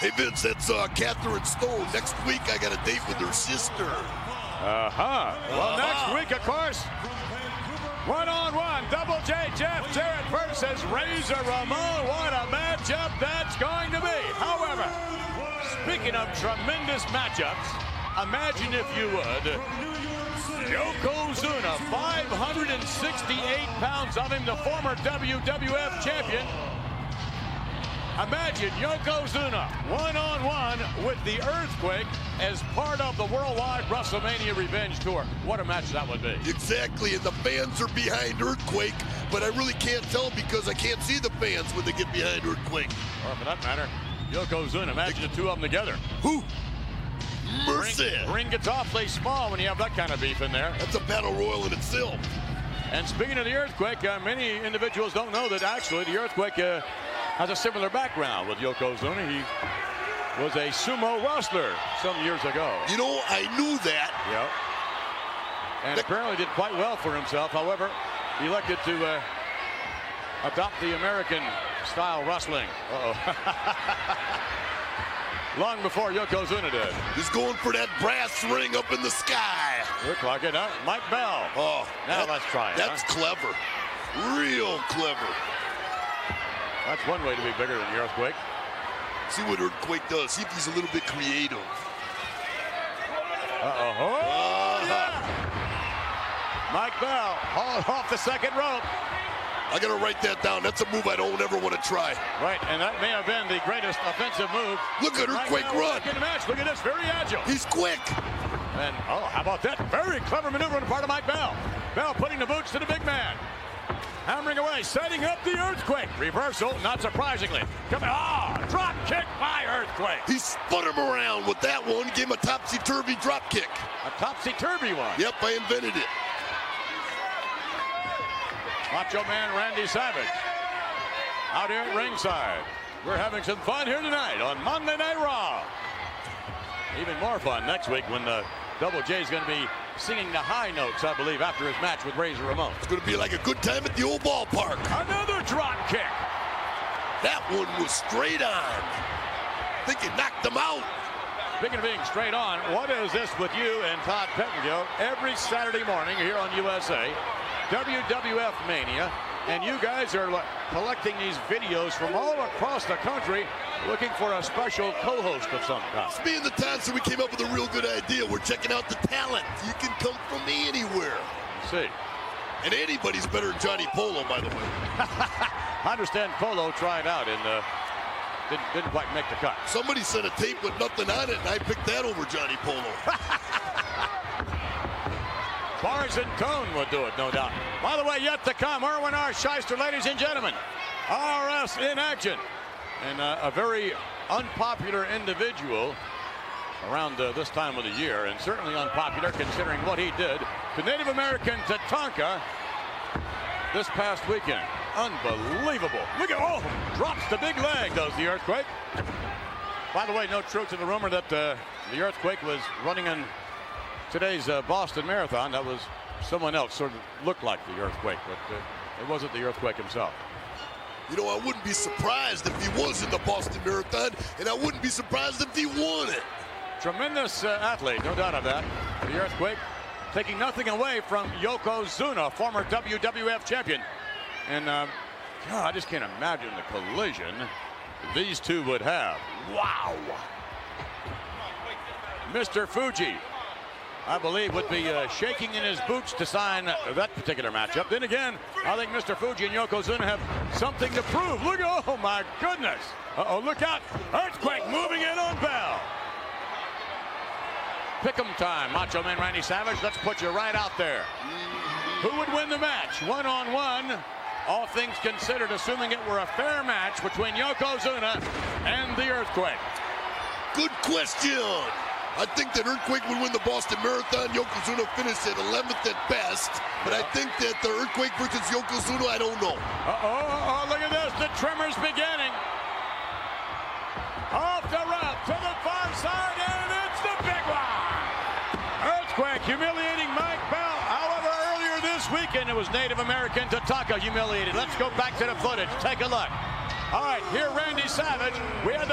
Hey, Vince, that's Catherine Stone. Next week, I got a date with her sister. Well, next week, of course, one-on-one, Double J Jeff Jarrett versus Razor Ramon. What a matchup that's going to be. However, speaking of tremendous matchups, imagine if you would, Yokozuna, 568 pounds of him, the former WWF champion. Imagine Yokozuna one-on-one with the Earthquake as part of the Worldwide WrestleMania Revenge Tour. What a match that would be. Exactly, and the fans are behind Earthquake, but I really can't tell because I can't see the fans when they get behind Earthquake. Or for that matter, Yokozuna. Imagine the two of them together. Who? Mercy. Ring gets awfully small when you have that kind of beef in there. That's a battle royal in itself. And speaking of the Earthquake, many individuals don't know that actually the Earthquake has a similar background with Yokozuna. He was a sumo wrestler some years ago. You know, I knew that. Yep. And apparently did quite well for himself. However, he elected to adopt the American-style wrestling. Long before Yokozuna did. He's going for that brass ring up in the sky. Look like it, huh? Mike Bell. Oh, now let's try it. That's clever. Real clever. That's one way to be bigger than the Earthquake. See what Earthquake does. See if he's a little bit creative. Yeah. Mike Bell hauled off the second rope. I got to write that down. That's a move I don't ever want to try. Right, and that may have been the greatest offensive move. Look at Earthquake run. In the match. Look at this, very agile. He's quick. And, how about that? Very clever maneuver on the part of Mike Bell. Bell putting the boots to the big man. Hammering away, setting up the Earthquake. Reversal, not surprisingly. Coming, drop kick by Earthquake. He spun him around with that one. Gave him a topsy-turvy drop kick. A topsy-turvy one. Yep, I invented it. Macho Man Randy Savage out here at ringside. We're having some fun here tonight on Monday Night Raw. Even more fun next week when the Double J is going to be singing the high notes, I believe, after his match with Razor Ramon. It's going to be like a good time at the old ballpark. Another drop kick. That one was straight on. I think he knocked him out. Speaking of being straight on, what is this with you and Todd Pettengill every Saturday morning here on USA? WWF Mania, and you guys are collecting these videos from all across the country looking for a special co-host of some kind. It's me and the Tenta, we came up with a real good idea. We're checking out the talent. You can come from anywhere. See. And anybody's better than Johnny Polo, by the way. I understand Polo tried out and didn't quite make the cut. Somebody sent a tape with nothing on it, and I picked that over Johnny Polo. Bars and Cone would do it, no doubt. By the way, yet to come, Erwin R. Shyster, ladies and gentlemen. RS in action. And a very unpopular individual around this time of the year, and certainly unpopular considering what he did to Native American Tatanka this past weekend. Unbelievable. Look at, drops the big leg, does the Earthquake. By the way, no truth to the rumor that the Earthquake was running in today's Boston Marathon. That was someone else, sort of looked like the Earthquake, but it wasn't the Earthquake himself. You know, I wouldn't be surprised if he was in the Boston Marathon, and I wouldn't be surprised if he won it. Tremendous athlete, no doubt of that. The Earthquake taking nothing away from Yokozuna, former WWF champion. And I just can't imagine the collision these two would have. Wow. Mr. Fuji, I believe, would be shaking in his boots to sign that particular matchup. Then again, I think Mr. Fuji and Yokozuna have something to prove. Look, oh my goodness. Look out. Earthquake moving in on Bell. Pick'em time, Macho Man Randy Savage. Let's put you right out there. Who would win the match? One-on-one. All things considered, assuming it were a fair match between Yokozuna and the Earthquake. Good question. I think that Earthquake would win the Boston Marathon. Yokozuna finished at 11th at best. But I think that the Earthquake versus Yokozuna, I don't know. Look at this. The tremors beginning. Off the route to the far side, and it's the big one. Earthquake humiliating Mike Bell. However, earlier this weekend, it was Native American Tatanka humiliated. Let's go back to the footage. Take a look. All right, here Randy Savage. We had the